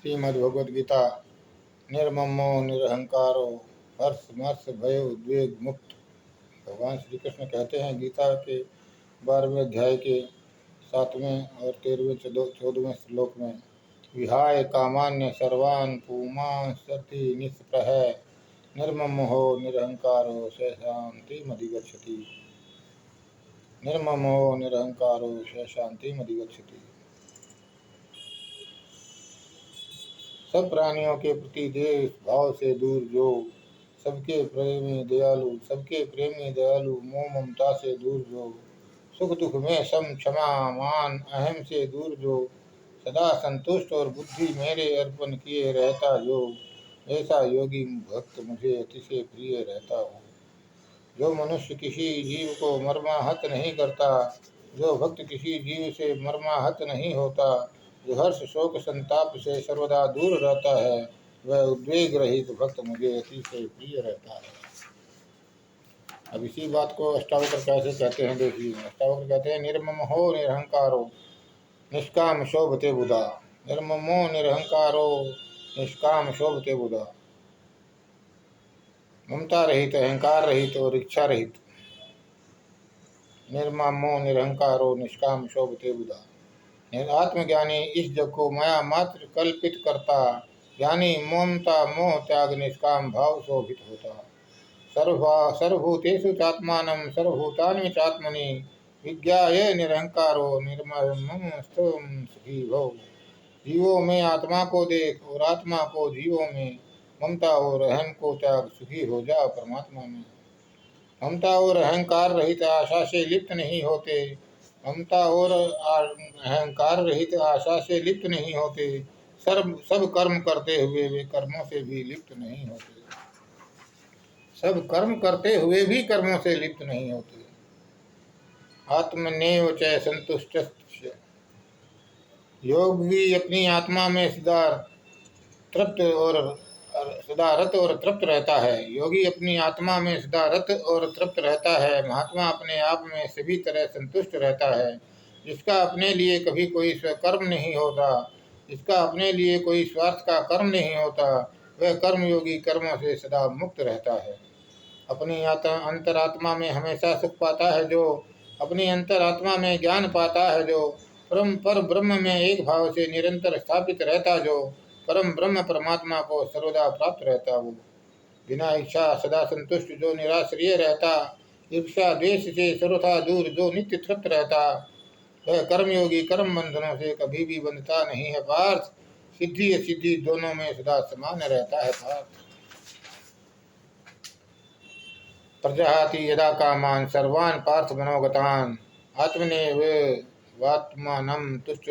श्रीमद्भगवद्गीता। निर्ममो निरहंकारो हर्ष भय उद्वेग मुक्त। भगवान श्री कृष्ण कहते हैं गीता के 12वें अध्याय के 7वें और 13वें 14वें श्लोक में, विहाय कामान्य सर्वान् पुमान् सति निःस्पृह निर्ममो निरहंकारो स शान्तिमधिगच्छति। निर्ममो निरहंकारो स शान्तिमधिगच्छति। सब प्राणियों के प्रति देश भाव से दूर, जो सबके प्रेमी दयालु, मोह ममता से दूर, जो सुख दुख में सम क्षमा मान अहम से दूर, जो सदा संतुष्ट और बुद्धि मेरे अर्पण किए रहता, जो ऐसा योगी भक्त मुझे अतिशय प्रिय रहता हो। जो मनुष्य किसी जीव को मर्माहत नहीं करता, जो भक्त किसी जीव से मर्माहत नहीं होता, जो हर्ष शोक संताप से सर्वदा दूर रहता है, वह उद्वेग रहित भक्त मुझे अतिशय प्रिय रहता है। अब इसी बात को अष्टावक्र कैसे कहते हैं देखिए। अष्टावक्र कहते हैं, निर्ममो निरहंकारो निष्काम शोभते बुधा। निर्ममो निरहंकारो निष्काम शोभते बुधा। ममता रहित, अहंकार रहित और इच्छा रहित। निर्ममो निरहंकारो निष्काम शोभते बुधा। आत्मज्ञानी इस जग को माया मात्र कल्पित करता, ज्ञानी ममता मोह त्याग निष्काम भाव शोभित होता। सर्वभूतेषु चात्मानं सर्वभूतानि चात्मनि विज्ञाय निरहंकारो निर्ममं सुखी भव। जीवों में आत्मा को देख और आत्मा को जीवों में, ममता और अहम को त्याग, सुखी हो जा परमात्मा में। ममता और अहंकार रहित आशा से लिप्त नहीं होते, ममता और अहंकार रहित आशा से लिप्त नहीं होते। सब कर्म करते हुए वे कर्मों से भी लिप्त नहीं होते। सब कर्म करते हुए भी कर्मों से लिप्त नहीं होते। आत्मनेव च संतुष्ट। योगी अपनी आत्मा में सदा रत और तृप्त रहता है। योगी अपनी आत्मा में सदा रत और तृप्त रहता है। महात्मा अपने आप में सभी तरह संतुष्ट रहता है। जिसका अपने लिए कभी कोई स्वकर्म नहीं होता, जिसका अपने लिए कोई स्वार्थ का कर्म नहीं होता, वह कर्मयोगी कर्मों से सदा मुक्त रहता है। अपनी अंतरात्मा में हमेशा सुख पाता है, जो अपनी अंतरात्मा में ज्ञान पाता है, जो पर ब्रह्म में एक भाव से निरंतर स्थापित रहता, जो परम ब्रह्म परमात्मा को सर्वदा प्राप्त रहता, वो बिना इच्छा सदा संतुष्ट, जो निराश्रय रहता, ईर्ष्या द्वेष से सर्वथा दूर, जो नित्य तृप्त रहता, वह कर्मयोगी कर्म बंधनों से कभी भी बंधता नहीं है पार्थ। सिद्धि असिद्धि दोनों में सदा समान रहता है पार्थ। प्रजहाति यदा कामान सर्वान् पार्थ मनोगतान् आत्मनेव वात्मानं तुष्ट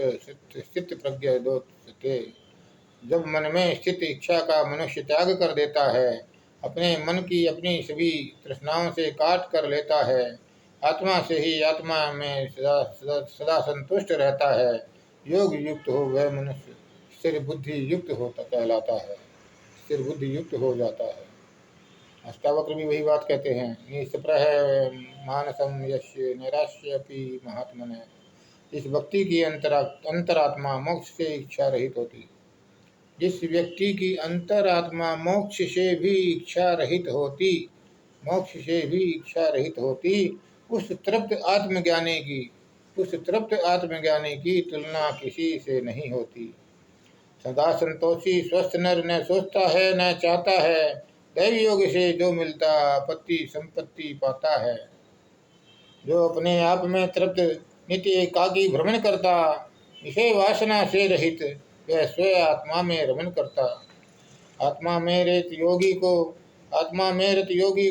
स्थित प्रज्ञ दोषते। जब मन में स्थित इच्छा का मनुष्य त्याग कर देता है, अपने मन की अपनी सभी तृष्णाओं से काट कर लेता है, आत्मा से ही आत्मा में सदा संतुष्ट रहता है, योग युक्त हो वह मनुष्य स्थिर बुद्धि युक्त होता कहलाता है, स्थिर बुद्धि युक्त हो जाता है। अष्टावक्र भी वही बात कहते हैं, निःस्पृह मानसम यस्य नैराश्यपि महात्मने। इस व्यक्ति की अंतरात्मा मोक्ष से इच्छा रहित होती। जिस व्यक्ति की अंतरात्मा मोक्ष से भी इच्छा रहित होती, उस तृप्त आत्मज्ञानी की तुलना किसी से नहीं होती। सदा संतोषी स्वस्थ नर न सोचता है न चाहता है, दैव योग से जो मिलता आपत्ति संपत्ति पाता है। जो अपने आप में तृप्त नित्य एकाकी भ्रमण करता, विषय वासना से रहित, वह स्वयं आत्मा में रमण करता। आत्मा में रत योगी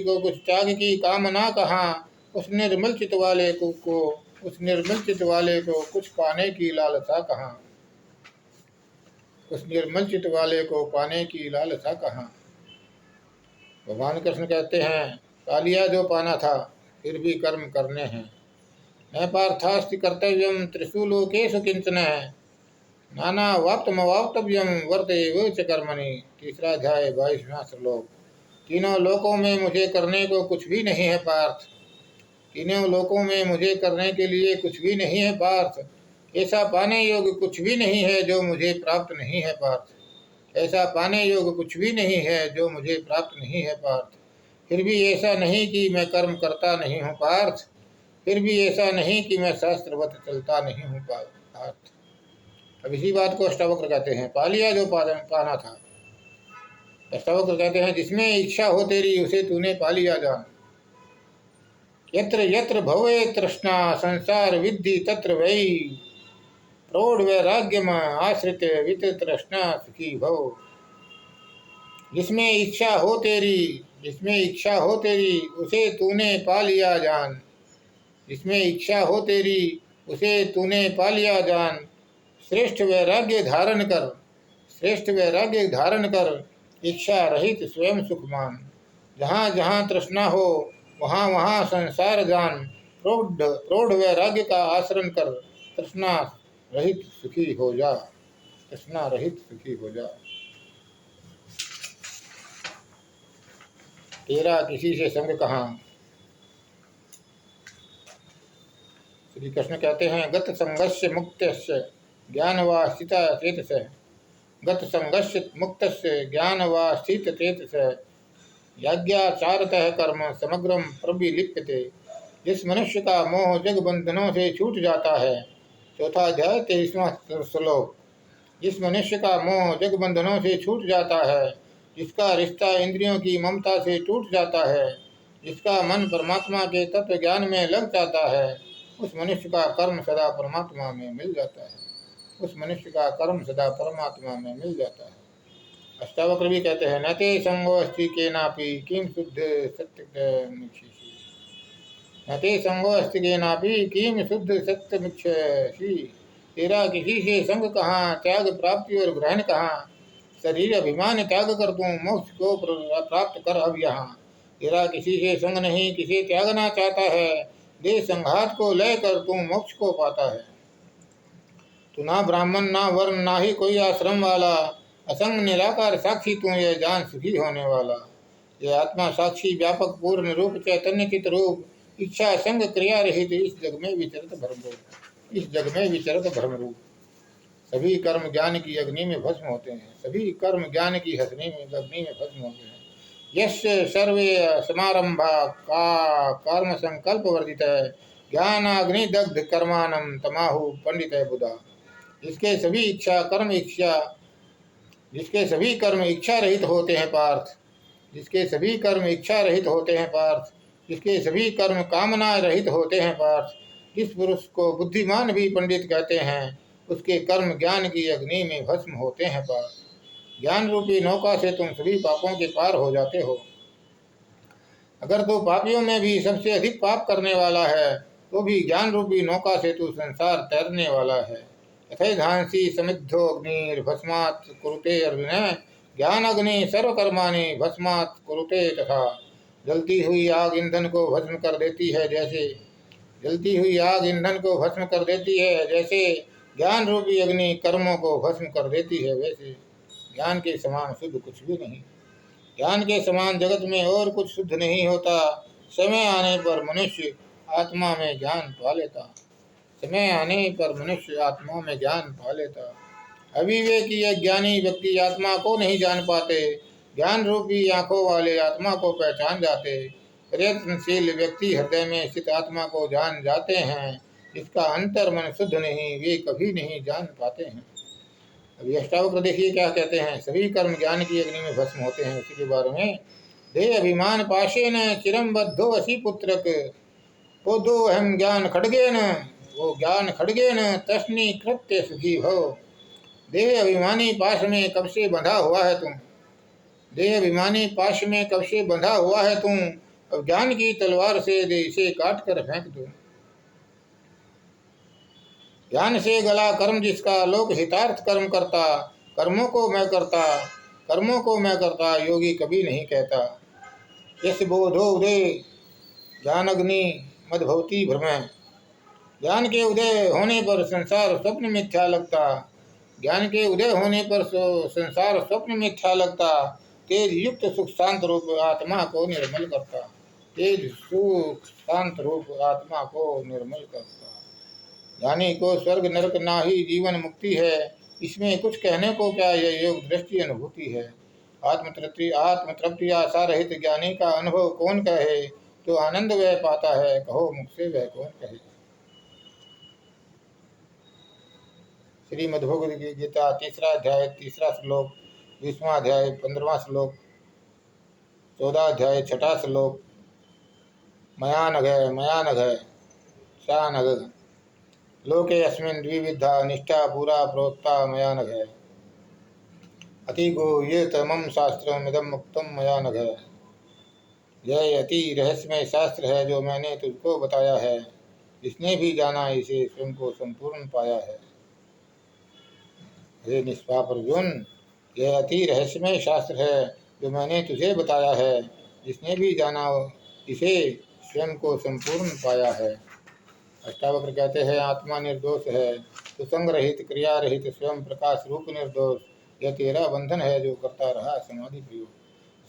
को कुछ त्याग की कामना कहाँ, उस निर्मल चित्त वाले को कुछ पाने की लालसा कहाँ। भगवान कृष्ण कहते हैं, पा लिया जो पाना था, फिर भी कर्म करने हैं। न पार्थास्ति कर्तव्यम त्रिषु लोकेषु किंचन नाना वाप्तमवाप्तव्यम वर्तेव च कर्मणि। तीसरा अध्याय 22वां श्लोक। तीनों लोकों में मुझे करने को कुछ भी नहीं है पार्थ। तीनों लोकों में मुझे करने के लिए कुछ भी नहीं है पार्थ। ऐसा पाने योग्य कुछ भी नहीं है जो मुझे प्राप्त नहीं है पार्थ। ऐसा पाने योग्य कुछ भी नहीं है जो मुझे प्राप्त नहीं है पार्थ। फिर भी ऐसा नहीं कि मैं कर्म करता नहीं हूँ पार्थ, फिर भी ऐसा नहीं कि मैं शास्त्रवत चलता नहीं हूँ पार्थ। अब इसी बात को अष्टावक्र कहते हैं, पा लिया जो पाना था। अष्टावक्र कहते हैं, जिसमें इच्छा हो तेरी उसे तूने पा लिया जान। यत्र यत्र भवे तृष्णा संसार विद्धि तत्र वै, प्रौढ़ वैराग्यम आश्रित वित तृष्णा सुखी भव। जिसमें इच्छा हो तेरी, जिसमें इच्छा हो तेरी उसे तूने पा लिया जान। जिसमें इच्छा हो तेरी उसे तूने पा लिया जान। श्रेष्ठ वैराग्य धारण कर, श्रेष्ठ वैराग्य धारण कर, इच्छा रहित स्वयं सुख मान। जहाँ जहाँ तृष्णा हो वहाँ वहाँ संसार जान। प्रौढ़ प्रौढ़ वैराग्य का आचरण कर, तृष्णा रहित सुखी हो जा, तृष्णा रहित सुखी हो जा। तेरा किसी से संग कहाँ। श्री कृष्ण कहते हैं, गत संगस्य मुक्तस्य ज्ञान वा स्थित चेतस। गत संगस्य मुक्तस्य ज्ञान वा स्थित चेतस याज्ञाचारतः कर्म समग्रम प्रविलिप्यते। जिस मनुष्य का मोह जग बंधनों से छूट जाता है। चौथा अध्याय 23वां श्लोक। जिस मनुष्य का मोह जग बंधनों से छूट जाता है, जिसका रिश्ता इंद्रियों की ममता से टूट जाता है, जिसका मन परमात्मा के तत्व ज्ञान में लग जाता है, उस मनुष्य का कर्म सदा परमात्मा में मिल जाता है। उस मनुष्य का कर्म सदा परमात्मा में मिल जाता है। अष्टावक्र भी कहते हैं, न ते संगो अस्ति केनापि किम शुद्ध सत्यमिच्छसि। न ते संगो अस्ति केनापि किम शुद्ध सत्यमिच्छसि। तेरा किसी से संग कहाँ, त्याग प्राप्ति और ग्रहण कहाँ। शरीर अभिमान त्याग कर तू मोक्ष को प्राप्त कर अब यहाँ। तेरा किसी से संग नहीं, किसे त्यागना चाहता है। देह संघात को लय कर तू मोक्ष को पाता है। तू ना ब्राह्मण, ना वर्ण, ना ही कोई आश्रम वाला, असंग निराकार साक्षी तू ये जान सुखी होने वाला। ये आत्मा साक्षी व्यापक पूर्ण रूप चैतन्य चित रूप, इच्छा संग क्रिया रहित इस जग में विचरत भ्रम रूप, इस जग में विचरत भ्रम रूप। सभी कर्म ज्ञान की अग्नि में भस्म होते हैं, सभी कर्म ज्ञान की अग्नि में भस्म होते हैं। यश सर्वे समारंभा का कर्म संकल्प वर्जित है, ज्ञान अग्नि दग्ध कर्मानम तमाहु पंडित है बुधा। जिसके सभी कर्म इच्छा रहित होते हैं पार्थ, जिसके सभी कर्म इच्छा रहित होते हैं पार्थ, जिसके सभी कर्म कामना रहित होते हैं पार्थ, जिस पुरुष को बुद्धिमान भी पंडित कहते हैं, उसके कर्म ज्ञान की अग्नि में भस्म होते हैं पार्थ। ज्ञान रूपी नौका से तुम सभी पापों के पार हो जाते हो। अगर तो पापियों में भी सबसे अधिक पाप करने वाला है, तो भी ज्ञान रूपी नौका से तू संसार तैरने वाला है। यथैधांसी समिद्धो अग्निर्भस्मात् कुरुते अर्जुन, ज्ञान अग्नि सर्वकर्माणि भस्मात् कुरुते तथा। जलती हुई आग ईंधन को भस्म कर देती है जैसे, जलती हुई आग ईंधन को भस्म कर देती है जैसे ज्ञान रूपी अग्नि कर्मों को भस्म कर देती है, वैसे ज्ञान के समान शुद्ध कुछ भी नहीं। ज्ञान के समान जगत में और कुछ शुद्ध नहीं होता। समय आने पर मनुष्य आत्मा में ज्ञान पा लेता, समय आने पर मनुष्य आत्मा में ज्ञान पा लेता। अविवेकी अज्ञानी व्यक्ति आत्मा को नहीं जान पाते, ज्ञान रूपी आंखों वाले आत्मा को पहचान जाते। प्रयत्नशील व्यक्ति हृदय में स्थित आत्मा को जान जाते हैं, जिसका अंतर मन शुद्ध नहीं वे कभी नहीं जान पाते हैं। अभी अष्टावक्र देखिए क्या कहते हैं, सभी कर्म ज्ञान की अग्नि में भस्म होते हैं। उसी के बारे में, देह अभिमान पाशेन चिरम बद्धो असी पुत्रक, पोदो अहम ज्ञान खड्गेन, वो ज्ञान खड्गेन तस्नी कृत्य सुखी भव। देह अभिमानी पाश में कब से बंधा हुआ है तुम, देह अभिमानी पाश में कब से बंधा हुआ है तुम, अब ज्ञान की तलवार से इसे काट कर फेंक दो। ज्ञान से गला कर्म जिसका, लोक हितार्थ कर्म करता, कर्मों को मैं करता, कर्मों को मैं करता, योगी कभी नहीं कहता। यस बोधो उदय ज्ञान अग्नि मदभवती भ्रमः, ज्ञान के उदय होने पर संसार स्वप्न मिथ्या लगता, ज्ञान के उदय होने पर संसार स्वप्न मिथ्या लगता। तेज युक्त सुख शांत रूप आत्मा को निर्मल करता, तेज सुख शांत रूप आत्मा को निर्मल करता। ज्ञानी को स्वर्ग नरक ना ही जीवन मुक्ति है, इसमें कुछ कहने को क्या, यह योग दृष्टि अनुभूति है। आत्मतृप्ति आशा रहित ज्ञानी का अनुभव कौन कहे, तो आनंद वह पाता है, कहो मुझसे वह कौन कहे। श्रीमद्भगवद गीता 3रा अध्याय 3रा श्लोक, 20वां अध्याय 15वां श्लोक, 14 अध्याय 6ठा श्लोक। मया नघ सा नघ लोके अस्मिन् द्विविधा निष्ठा पुरा प्रोक्ता मया नघ अतिगो ये तमम शास्त्रमिदं मुक्तम मया नघ। यह अति रहस्यमय शास्त्र है जो मैंने तुझको बताया है, जिसने भी जाना इसे स्वयं को संपूर्ण पाया है। हे निष्पाप अर्जुन, यह अति रहस्यमय शास्त्र है जो मैंने तुझे बताया है, जिसने भी जाना इसे स्वयं को संपूर्ण पाया है। अष्टावक्र कहते हैं, आत्मा निर्दोष है, तो संग रहित क्रिया रहित स्वयं प्रकाश रूप निर्दोष। यह तेरा बंधन है जो करता रहा समाधि प्रयोग।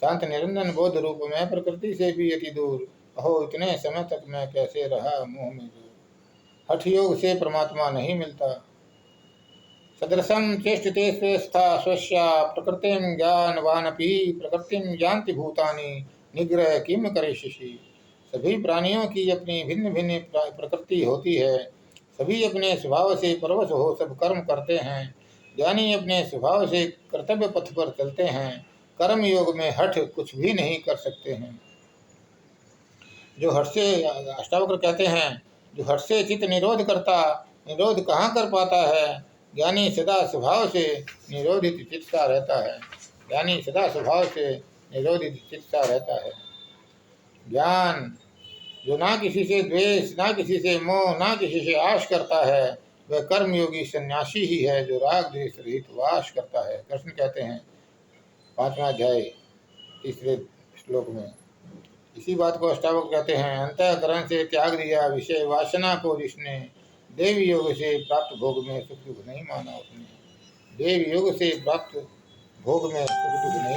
शांत निरंजन बोध रूप में प्रकृति से भी अति दूर। अहो इतने समय तक मैं कैसे रहा मोह में दूर। हठ योग से परमात्मा नहीं मिलता। सदृशं चेष्टते स्वस्था स्वस्या प्रकृतिं ज्ञानवानपि प्रकृतिं जानति भूतानि निग्रह किम करिष्यसि। सभी प्राणियों की अपनी भिन्न भिन्न प्रकृति होती है। सभी अपने स्वभाव से परवश हो सब कर्म करते हैं। ज्ञानी अपने स्वभाव से कर्तव्य पथ पर चलते हैं। कर्म योग में हठ कुछ भी नहीं कर सकते हैं। जो हठ से, अष्टावक्र कहते हैं, जो हठ से चित्त निरोध करता, निरोध कहाँ कर पाता है। ज्ञानी सदा स्वभाव से निरोधित चित्त सा रहता है। ज्ञानी सदा स्वभाव से निरोधित चित्त सा रहता है। ज्ञान जो ना किसी से द्वेष, ना किसी से मोह, ना किसी से आश करता है, वह कर्मयोगी सन्यासी ही है जो राग द्वेष रहित वास करता है। कृष्ण कहते हैं 5वां अध्याय 3रे श्लोक में। इसी बात को अष्टावक्र कहते हैं, अंतःकरण से त्याग दिया विषय वासना को जिसने, देव योग से प्राप्त भोग में सुख दुख नहीं माना उसने। देव योग से प्राप्त भोग में सुख दुख नहीं